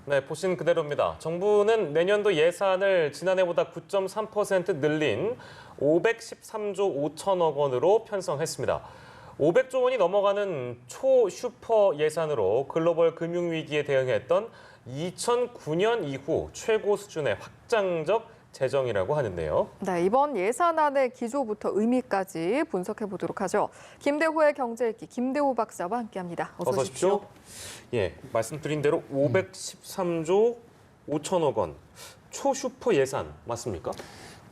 네, 보신 그대로입니다. 정부는 내년도 예산을 지난해보다 9.3% 늘린 513조 5천억 원으로 편성했습니다. 500조 원이 넘어가는 초슈퍼 예산으로 글로벌 금융위기에 대응했던 2009년 이후 최고 수준의 확장적 재정이라고 하는데요. 네, 이번 예산안의 기조부터 의미까지 분석해 보도록 하죠. 김대호의 경제읽기 김대호 박사와 함께합니다. 어서 오십시오. 예, 말씀드린 대로 513조 5천억 원 초슈퍼 예산 맞습니까?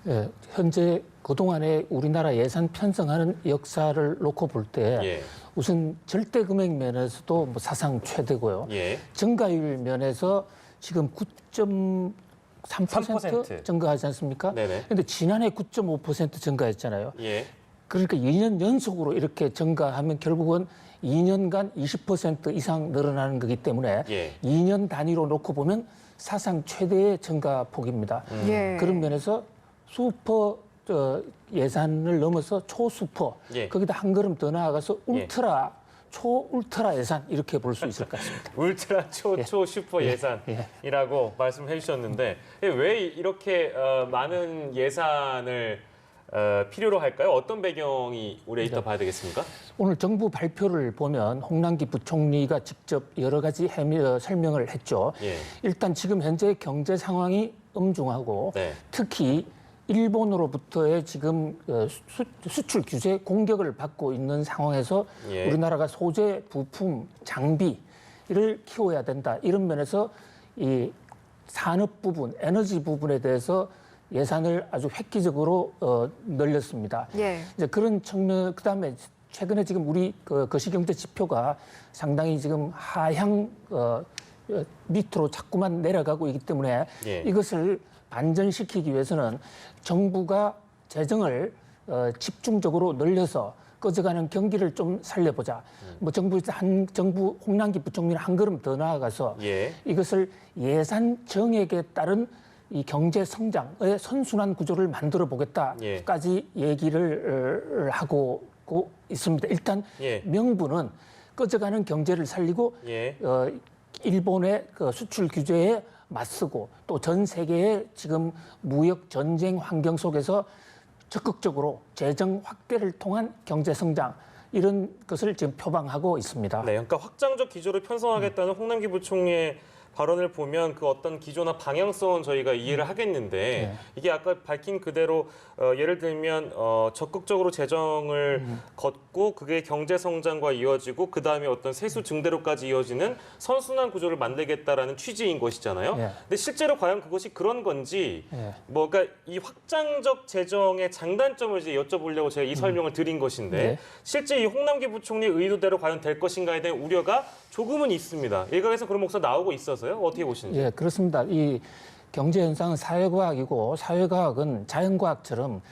예, 현재 그동안의 우리나라 예산 편성하는 역사를 놓고 볼 때 우선 절대 금액 면에서도 사상 최대고요. 증가율 면에서 지금 9.3% 증가하지 않습니까? 그런데 지난해 9.5% 증가했잖아요. 그러니까 2년 연속으로 이렇게 증가하면 결국은 2년간 20% 이상 늘어나는 거기 때문에 2년 단위로 놓고 보면 사상 최대의 증가폭입니다. 그런 면에서 슈퍼 예산을 넘어서 초슈퍼, 거기다 한 걸음 더 나아가서 울트라, 초울트라 예산 이렇게 볼 수 있을 것 같습니다. 울트라 초슈퍼 예산이라고 말씀해 주셨는데 왜 이렇게 많은 예산을 필요로 할까요? 어떤 배경이 우리가 이따 봐야 되겠습니까? 오늘 정부 발표를 보면 홍남기 부총리가 직접 여러 가지 설명을 했죠. 일단 지금 현재 경제 상황이 엄중하고 특히 일본으로부터의 지금 수출 규제 공격을 받고 있는 상황에서 우리나라가 소재, 부품, 장비를 키워야 된다. 이런 면에서 이 산업 부분, 에너지 부분에 대해서 예산을 아주 획기적으로 늘렸습니다. 이제 그런 측면, 그다음에 최근에 지금 우리 거시경제 지표가 상당히 지금 하향 밑으로 자꾸만 내려가고 있기 때문에 이것을 반전시키기 위해서는 정부가 재정을 집중적으로 늘려서 꺼져가는 경기를 좀 살려보자. 뭐 정부 홍남기 부총리는 한 걸음 더 나아가서 이것을 예산 정액에 따른 이 경제 성장의 선순환 구조를 만들어 보겠다까지 얘기를 하고 있습니다. 일단 명분은 꺼져가는 경제를 살리고 일본의 그 수출 규제에 맞서고 또 전 세계의 지금 무역 전쟁 환경 속에서 적극적으로 재정 확대를 통한 경제 성장 이런 것을 지금 표방하고 있습니다. 네, 그러니까 확장적 기조를 편성하겠다는 홍남기 부총리의 발언을 보면 그 어떤 기조나 방향성은 저희가 이해를 하겠는데 이게 아까 밝힌 그대로 예를 들면 적극적으로 재정을 걷고 그게 경제 성장과 이어지고 그다음에 어떤 세수 증대로까지 이어지는 선순환 구조를 만들겠다라는 취지인 것이잖아요. 근데 실제로 과연 그것이 그런 건지 뭐 그러니까 이 확장적 재정의 장단점을 이제 여쭤보려고 제가 이 설명을 드린 것인데 실제 이 홍남기 부총리의 의도대로 과연 될 것인가에 대한 우려가 조금은 있습니다. 일각에서 그런 목소리 나오고 있어서요. 어떻게 보시는지? 예, 그렇습니다. 이 경제 현상은 사회과학이고 사회과학은 자연과학처럼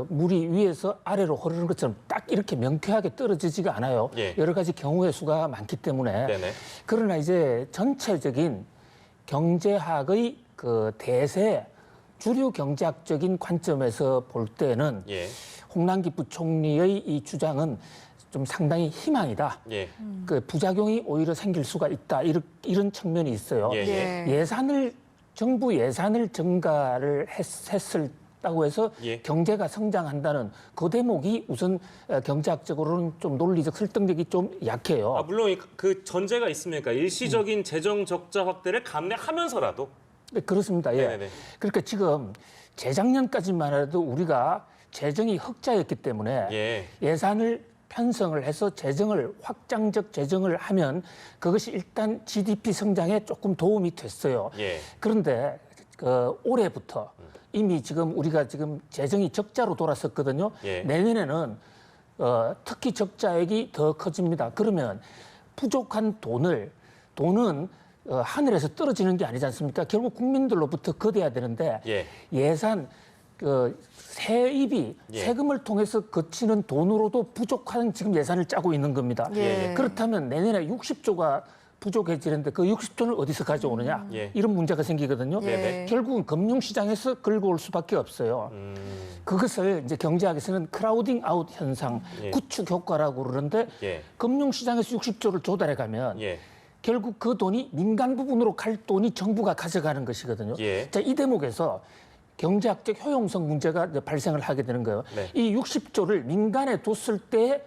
물이 위에서 아래로 흐르는 것처럼 딱 이렇게 명쾌하게 떨어지지가 않아요. 여러 가지 경우의 수가 많기 때문에. 그러나 이제 전체적인 경제학의 그 대세 주류 경제학적인 관점에서 볼 때는 홍남기 부총리의 이 주장은 좀 상당히 희망이다. 그 부작용이 오히려 생길 수가 있다. 이런 측면이 있어요. 정부 예산을 증가를 했다고 해서 경제가 성장한다는 그 대목이 우선 경제학적으로는 좀 논리적 설득력이 좀 약해요. 아, 물론 그 전제가 있습니까? 일시적인 재정 적자 확대를 감내하면서라도. 네, 그렇습니다. 그러니까 지금 재작년까지만 해도 우리가 재정이 흑자였기 때문에 예산을 편성을 해서 확장적 재정을 하면 그것이 일단 GDP 성장에 조금 도움이 됐어요. 그런데 올해부터 이미 지금 우리가 지금 재정이 적자로 돌아섰거든요. 내년에는 특히 적자액이 더 커집니다. 그러면 부족한 돈은 하늘에서 떨어지는 게 아니지 않습니까? 결국 국민들로부터 거둬야 되는데 예산 세금을 통해서 거치는 돈으로도 부족한 지금 예산을 짜고 있는 겁니다. 그렇다면 내년에 60조가 부족해지는데 그 60조를 어디서 가져오느냐 이런 문제가 생기거든요. 결국은 금융시장에서 긁어올 수밖에 없어요. 그것을 이제 경제학에서는 크라우딩 아웃 현상, 구축 효과라고 그러는데 금융시장에서 60조를 조달해가면 결국 그 돈이 민간 부분으로 갈 돈이 정부가 가져가는 것이거든요. 예. 자, 이 대목에서 경제학적 효용성 문제가 이제 발생을 하게 되는 거예요. 네. 이 60조를 민간에 뒀을 때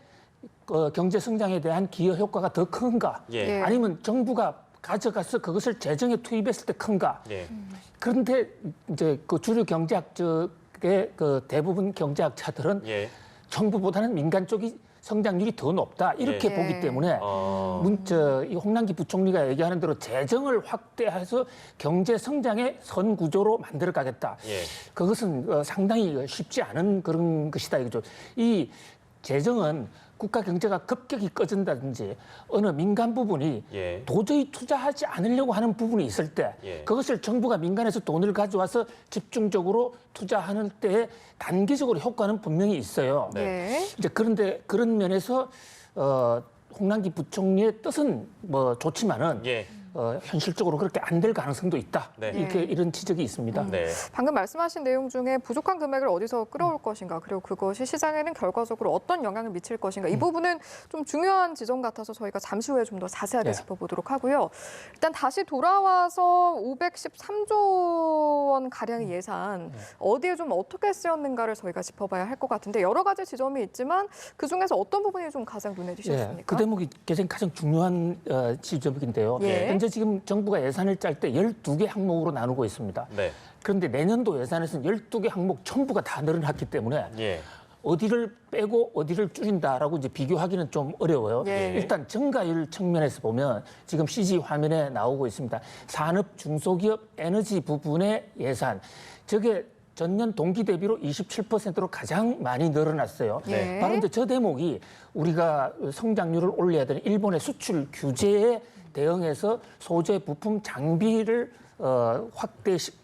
경제 성장에 대한 기여 효과가 더 큰가? 예. 아니면 정부가 가져가서 그것을 재정에 투입했을 때 큰가? 예. 그런데 이제 그 주류 경제학 쪽의 그 대부분 경제학자들은 예. 정부보다는 민간 쪽이 성장률이 더 높다 이렇게 예. 보기 때문에 이 홍남기 부총리가 얘기하는 대로 재정을 확대해서 경제 성장의 선 구조로 만들어 가겠다. 예. 그것은 상당히 쉽지 않은 그런 것이다 이거죠. 이 재정은 국가 경제가 급격히 꺼진다든지 어느 민간 부분이 예. 도저히 투자하지 않으려고 하는 부분이 있을 때 예. 그것을 정부가 민간에서 돈을 가져와서 집중적으로 투자하는 때에 단기적으로 효과는 분명히 있어요. 네. 이제 그런데 그런 면에서 홍남기 부총리의 뜻은 뭐 좋지만은 예. 현실적으로 그렇게 안 될 가능성도 있다. 네. 이렇게 이런 지적이 있습니다. 네. 방금 말씀하신 내용 중에 부족한 금액을 어디서 끌어올 것인가, 그리고 그것이 시장에는 결과적으로 어떤 영향을 미칠 것인가, 이 부분은 좀 중요한 지점 같아서 저희가 잠시 후에 좀 더 자세하게 네. 짚어보도록 하고요. 일단 다시 돌아와서 513조 원 가량의 예산 어디에 좀 어떻게 쓰였는가를 저희가 짚어봐야 할 것 같은데, 여러 가지 지점이 있지만 그 중에서 어떤 부분이 좀 가장 눈에 띄셨습니까? 그 대목이 가장 중요한 지점인데요. 예. 현재 지금 정부가 예산을 짤 때 12개 항목으로 나누고 있습니다. 네. 그런데 내년도 예산에서는 12개 항목 전부가 다 늘어났기 때문에 예. 어디를 빼고 어디를 줄인다라고 이제 비교하기는 좀 어려워요. 예. 일단 증가율 측면에서 보면 지금 CG 화면에 나오고 있습니다. 산업, 중소기업, 에너지 부분의 예산. 저게 전년 동기 대비로 27%로 가장 많이 늘어났어요. 네. 바로 이제 저 대목이 우리가 성장률을 올려야 되는 일본의 수출 규제에 대응해서 소재, 부품, 장비를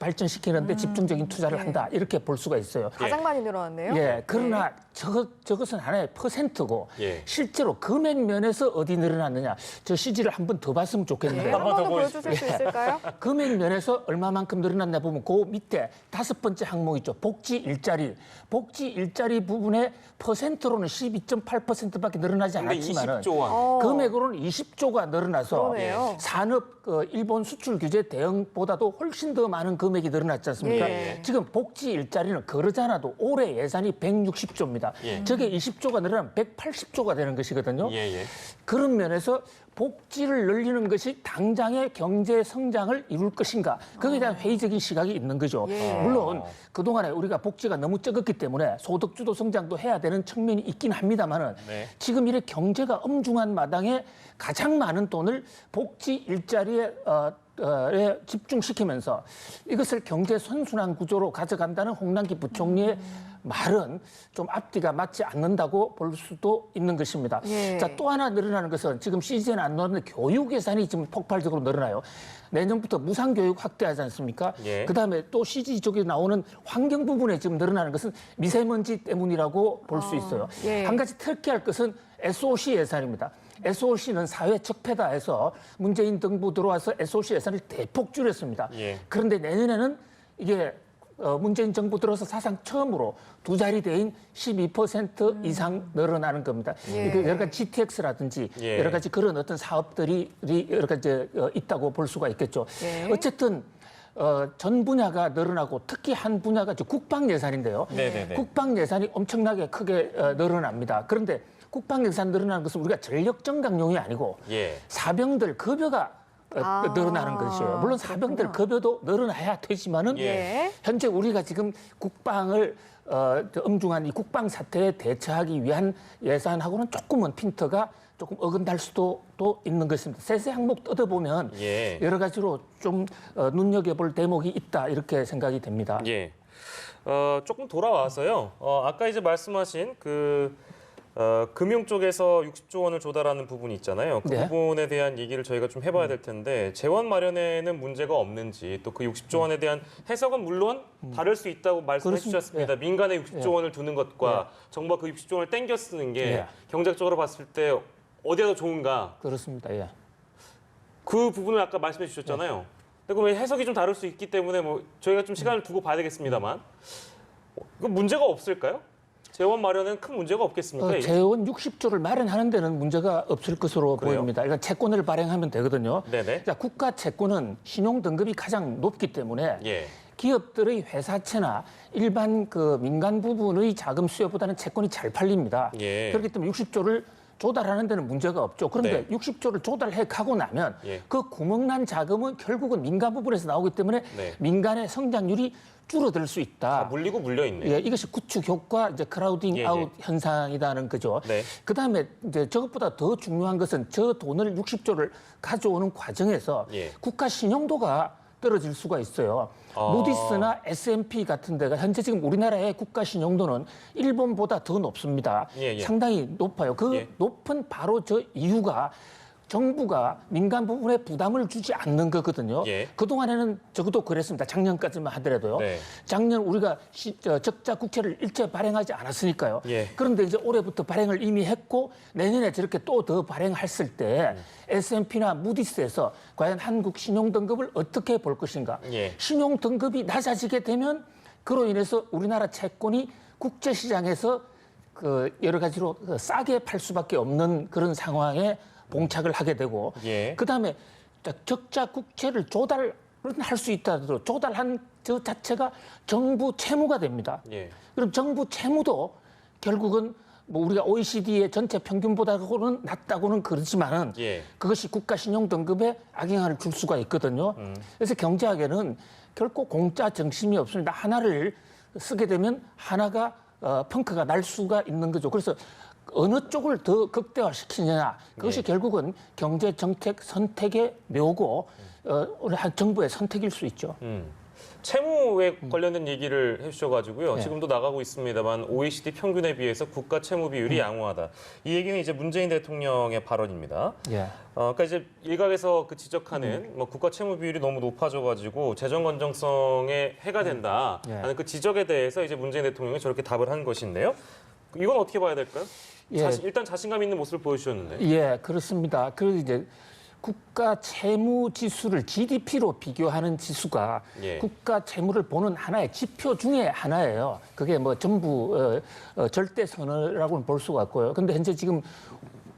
발전시키는데 집중적인 투자를 한다. 이렇게 볼 수가 있어요. 가장 많이 늘어났네요. 예, 그러나 저것은 하나의 퍼센트고 예. 실제로 금액 면에서 어디 늘어났느냐. 저 CG를 한 번 더 봤으면 네. 좋겠는데 한 번 더 보여주세요. 보여주실 수 있을까요? 금액 면에서 얼마만큼 늘어났나 보면 그 밑에 5번째 항목 있죠. 복지 일자리. 복지 일자리 부분의 퍼센트로는 12.8%밖에 늘어나지 근데 않았지만은 20조 원. 금액으로는 20조가 늘어나서 그러네요. 산업 일본 수출 규제 대응보다도 훨씬 더 많은 금액이 늘어났지 않습니까? 예. 지금 복지 일자리는 그러지 않아도 올해 예산이 160조입니다. 예. 저게 20조가 늘어나면 180조가 되는 것이거든요. 예. 예. 그런 면에서 복지를 늘리는 것이 당장의 경제 성장을 이룰 것인가? 거기에 대한 회의적인 시각이 있는 거죠. 예. 물론 그동안에 우리가 복지가 너무 적었기 때문에 소득주도 성장도 해야 되는 측면이 있긴 합니다만은 네. 지금 이렇게 경제가 엄중한 마당에 가장 많은 돈을 복지 일자리에 에 집중시키면서 이것을 경제 선순환 구조로 가져간다는 홍남기 부총리의 말은 좀 앞뒤가 맞지 않는다고 볼 수도 있는 것입니다. 예. 자, 또 하나 늘어나는 것은 지금 CG에는 안 나오는데 교육 예산이 지금 폭발적으로 늘어나요. 내년부터 무상교육 확대하지 않습니까? 예. 그다음에 또 CG 쪽에 나오는 환경 부분에 지금 늘어나는 것은 미세먼지 때문이라고 볼 수 있어요. 예. 한 가지 특이할 것은 SOC 예산입니다. SOC는 사회 적폐다 해서 문재인 정부 들어와서 SOC 예산을 대폭 줄였습니다. 예. 그런데 내년에는 이게 문재인 정부 들어서 사상 처음으로 두 자리 대인 12% 이상 늘어나는 겁니다. 예. 이게 여러 가지 GTX라든지 예. 여러 가지 그런 어떤 사업들이 여러 가지 있다고 볼 수가 있겠죠. 예. 어쨌든 전 분야가 늘어나고 특히 한 분야가 국방 예산인데요. 네네네. 국방 예산이 엄청나게 크게 늘어납니다. 그런데 국방 예산 늘어나는 것은 우리가 전력 정강용이 아니고 예. 사병들 급여가 늘어나는 것이에요. 물론 사병들 급여도 늘어나야 되지만은 예. 현재 우리가 지금 국방을 엄중한 이 국방 사태에 대처하기 위한 예산하고는 조금은 핀트가 조금 어긋날 수도 또 있는 것입니다. 세세 항목 뜯어보면 예. 여러 가지로 좀 눈여겨볼 대목이 있다 이렇게 생각이 됩니다. 예. 조금 돌아와서요. 아까 이제 말씀하신 금융 쪽에서 60조 원을 조달하는 부분이 있잖아요. 그 네. 부분에 대한 얘기를 저희가 좀 해봐야 될 텐데 재원 마련에는 문제가 없는지 또 그 60조 원에 대한 해석은 물론 다를 수 있다고 말씀해 그렇습니다. 주셨습니다. 민간에 60조 원을 두는 것과 정부가 그 60조 원을 땡겨 쓰는 게 경제적으로 봤을 때 어디가 더 좋은가? 그렇습니다. 예. 그 부분을 아까 말씀해 주셨잖아요. 근데 그 해석이 좀 다를 수 있기 때문에 뭐 저희가 좀 시간을 두고 봐야 되겠습니다만 그 문제가 없을까요? 재원 마련은 큰 문제가 없겠습니까? 재원 60조를 마련하는 데는 문제가 없을 것으로 그래요? 보입니다. 그러니까 채권을 발행하면 되거든요. 네네. 자, 국가 채권은 신용 등급이 가장 높기 때문에 예. 기업들의 회사채나 일반 그 민간 부분의 자금 수요보다는 채권이 잘 팔립니다. 예. 그렇기 때문에 60조를 조달하는 데는 문제가 없죠. 그런데 네. 60조를 조달해 가고 나면 예. 그 구멍난 자금은 결국은 민간 부분에서 나오기 때문에 네. 민간의 성장률이 줄어들 수 있다. 물리고 물려있네요. 예, 이것이 구축 효과, 이제 크라우딩 예, 아웃 예. 현상이라는 거죠. 네. 그다음에 이제 저것보다 더 중요한 것은 저 돈을 60조를 가져오는 과정에서 예. 국가 신용도가 떨어질 수가 있어요. 무디스나 S&P 같은 데가 현재 지금 우리나라의 국가 신용도는 일본보다 더 높습니다. 예, 예. 상당히 높아요. 그 예. 높은 바로 저 이유가 정부가 민간 부분에 부담을 주지 않는 거거든요. 예. 그동안에는 적어도 그랬습니다. 작년까지만 하더라도요. 네. 작년 우리가 적자 국채를 일제 발행하지 않았으니까요. 예. 그런데 이제 올해부터 발행을 이미 했고 내년에 저렇게 또 더 발행했을 때 S&P나 무디스에서 과연 한국 신용 등급을 어떻게 볼 것인가. 예. 신용 등급이 낮아지게 되면 그로 인해서 우리나라 채권이 국제 시장에서 그 여러 가지로 싸게 팔 수밖에 없는 그런 상황에 봉착을 하게 되고 예. 그다음에 적자 국채를 조달은 할 수 있다 하더라도 조달한 저 자체가 정부 채무가 됩니다. 예. 그럼 정부 채무도 결국은 뭐 우리가 OECD의 전체 평균보다는 낮다고는 그렇지만은 예. 그것이 국가 신용 등급에 악영향을 줄 수가 있거든요. 그래서 경제학에는 결코 공짜 정신이 없습니다. 하나를 쓰게 되면 하나가 펑크가 날 수가 있는 거죠. 그래서 어느 쪽을 더 극대화시키느냐 그것이 결국은 경제 정책 선택의 묘고 우리 한 정부의 선택일 수 있죠. 채무에 관련된 얘기를 해주셔가지고요. 네. 지금도 나가고 있습니다만 OECD 평균에 비해서 국가 채무 비율이 양호하다. 이 얘기는 이제 문재인 대통령의 발언입니다. 예. 그러니까 이제 일각에서 그 지적하는 뭐 국가 채무 비율이 너무 높아져가지고 재정 건정성에 해가 된다 하는 그 지적에 대해서 이제 문재인 대통령이 저렇게 답을 한 것인데요. 이건 어떻게 봐야 될까요? 예. 일단 자신감 있는 모습을 보여주셨는데. 예, 그렇습니다. 그리고 이제 국가 채무 지수를 GDP로 비교하는 지수가 예. 국가 채무를 보는 하나의 지표 중에 하나예요. 그게 뭐 전부 절대선이라고는 볼 수가 없고요. 근데 현재 지금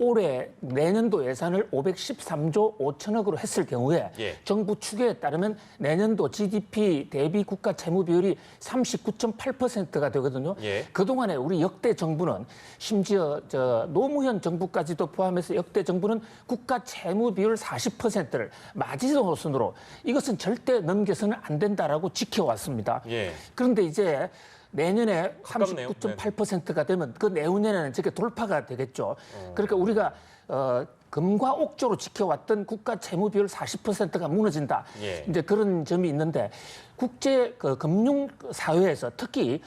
올해 내년도 예산을 513조 5천억으로 했을 경우에 예. 정부 추계에 따르면 내년도 GDP 대비 국가 채무 비율이 39.8%가 되거든요. 예. 그동안에 우리 역대 정부는 심지어 노무현 정부까지도 포함해서 역대 정부는 국가 채무 비율 40%를 마지노선으로 이것은 절대 넘겨서는 안 된다라고 지켜왔습니다. 예. 그런데 이제 내년에 가깝네요. 39.8%가 되면 그 내후년에는 저게 돌파가 되겠죠. 그러니까 우리가 금과 옥조로 지켜왔던 국가 채무 비율 40%가 무너진다. 예. 이제 그런 점이 있는데 국제 금융 사회에서 특히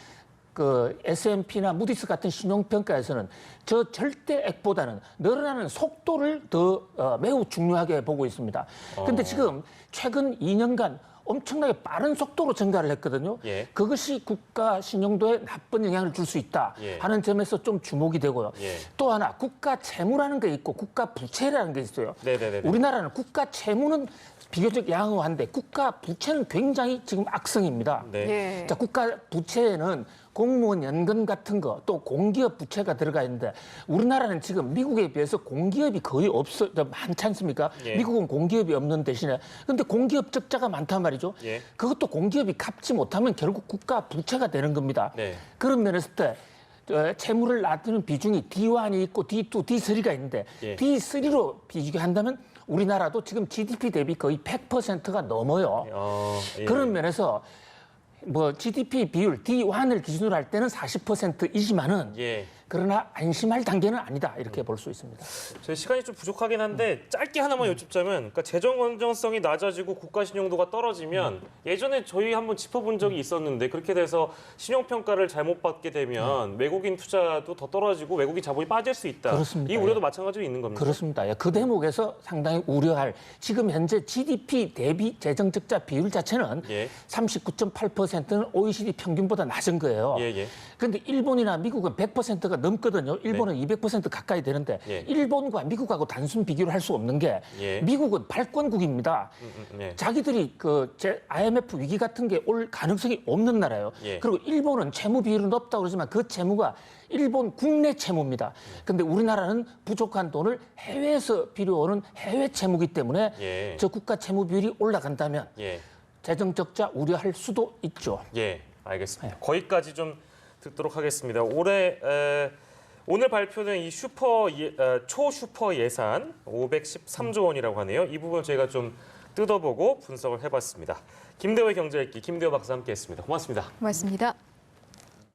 그 S&P나 무디스 같은 신용평가에서는 저 절대액보다는 늘어나는 속도를 더 매우 중요하게 보고 있습니다. 그런데 지금 최근 2년간 엄청나게 빠른 속도로 증가를 했거든요. 예. 그것이 국가 신용도에 나쁜 영향을 줄 수 있다 예. 하는 점에서 좀 주목이 되고요. 예. 또 하나 국가 채무라는 게 있고 국가 부채라는 게 있어요. 네네네. 우리나라는 국가 채무는 비교적 양호한데 국가 부채는 굉장히 지금 악성입니다. 네. 예. 자, 국가 부채에는 공무원 연금 같은 거 또 공기업 부채가 들어가 있는데 우리나라는 지금 미국에 비해서 공기업이 거의 많지 않습니까? 예. 미국은 공기업이 없는 대신에 근데 공기업 적자가 많단 말이죠. 예. 그것도 공기업이 갚지 못하면 결국 국가 부채가 되는 겁니다. 네. 그런 면에서 채무를 놔두는 비중이 D1이 있고 D2, D3가 있는데 예. D3로 비교한다면 우리나라도 지금 GDP 대비 거의 100%가 넘어요. 예. 그런 면에서 뭐 GDP 비율 D1을 기준으로 할 때는 40%이지만은 예. 그러나 안심할 단계는 아니다 이렇게 볼 수 있습니다. 저희 시간이 좀 부족하긴 한데 짧게 하나만 여쭙자면 그러니까 재정 건전성이 낮아지고 국가 신용도가 떨어지면 예전에 저희 한번 짚어본 적이 있었는데 그렇게 돼서 신용 평가를 잘못 받게 되면 외국인 투자도 더 떨어지고 외국인 자본이 빠질 수 있다. 그렇습니다. 이 우려도 마찬가지로 있는 겁니다. 그렇습니다. 예, 그 대목에서 상당히 우려할 지금 현재 GDP 대비 재정 적자 비율 자체는 예. 39.8%는 OECD 평균보다 낮은 거예요. 예, 예. 그런데 일본이나 미국은 100%가 넘거든요. 일본은 200% 가까이 되는데 일본과 미국하고 단순 비교를 할 수 없는 게 미국은 발권국입니다. 자기들이 IMF 위기 같은 게 올 가능성이 없는 나라예요. 그리고 일본은 채무 비율은 높다고 그러지만 그 채무가 일본 국내 채무입니다. 근데 우리나라는 부족한 돈을 해외에서 빌려오는 해외 채무기 때문에 저 국가 채무 비율이 올라간다면 재정 적자 우려할 수도 있죠. 알겠습니다. 거기까지 좀 듣도록 하겠습니다. 오늘 발표된 이 초슈퍼 예산 513조 원이라고 하네요. 이 부분 저희가 좀 뜯어보고 분석을 해봤습니다. 김대호의 경제읽기 김대호 박사 함께했습니다. 고맙습니다. 고맙습니다.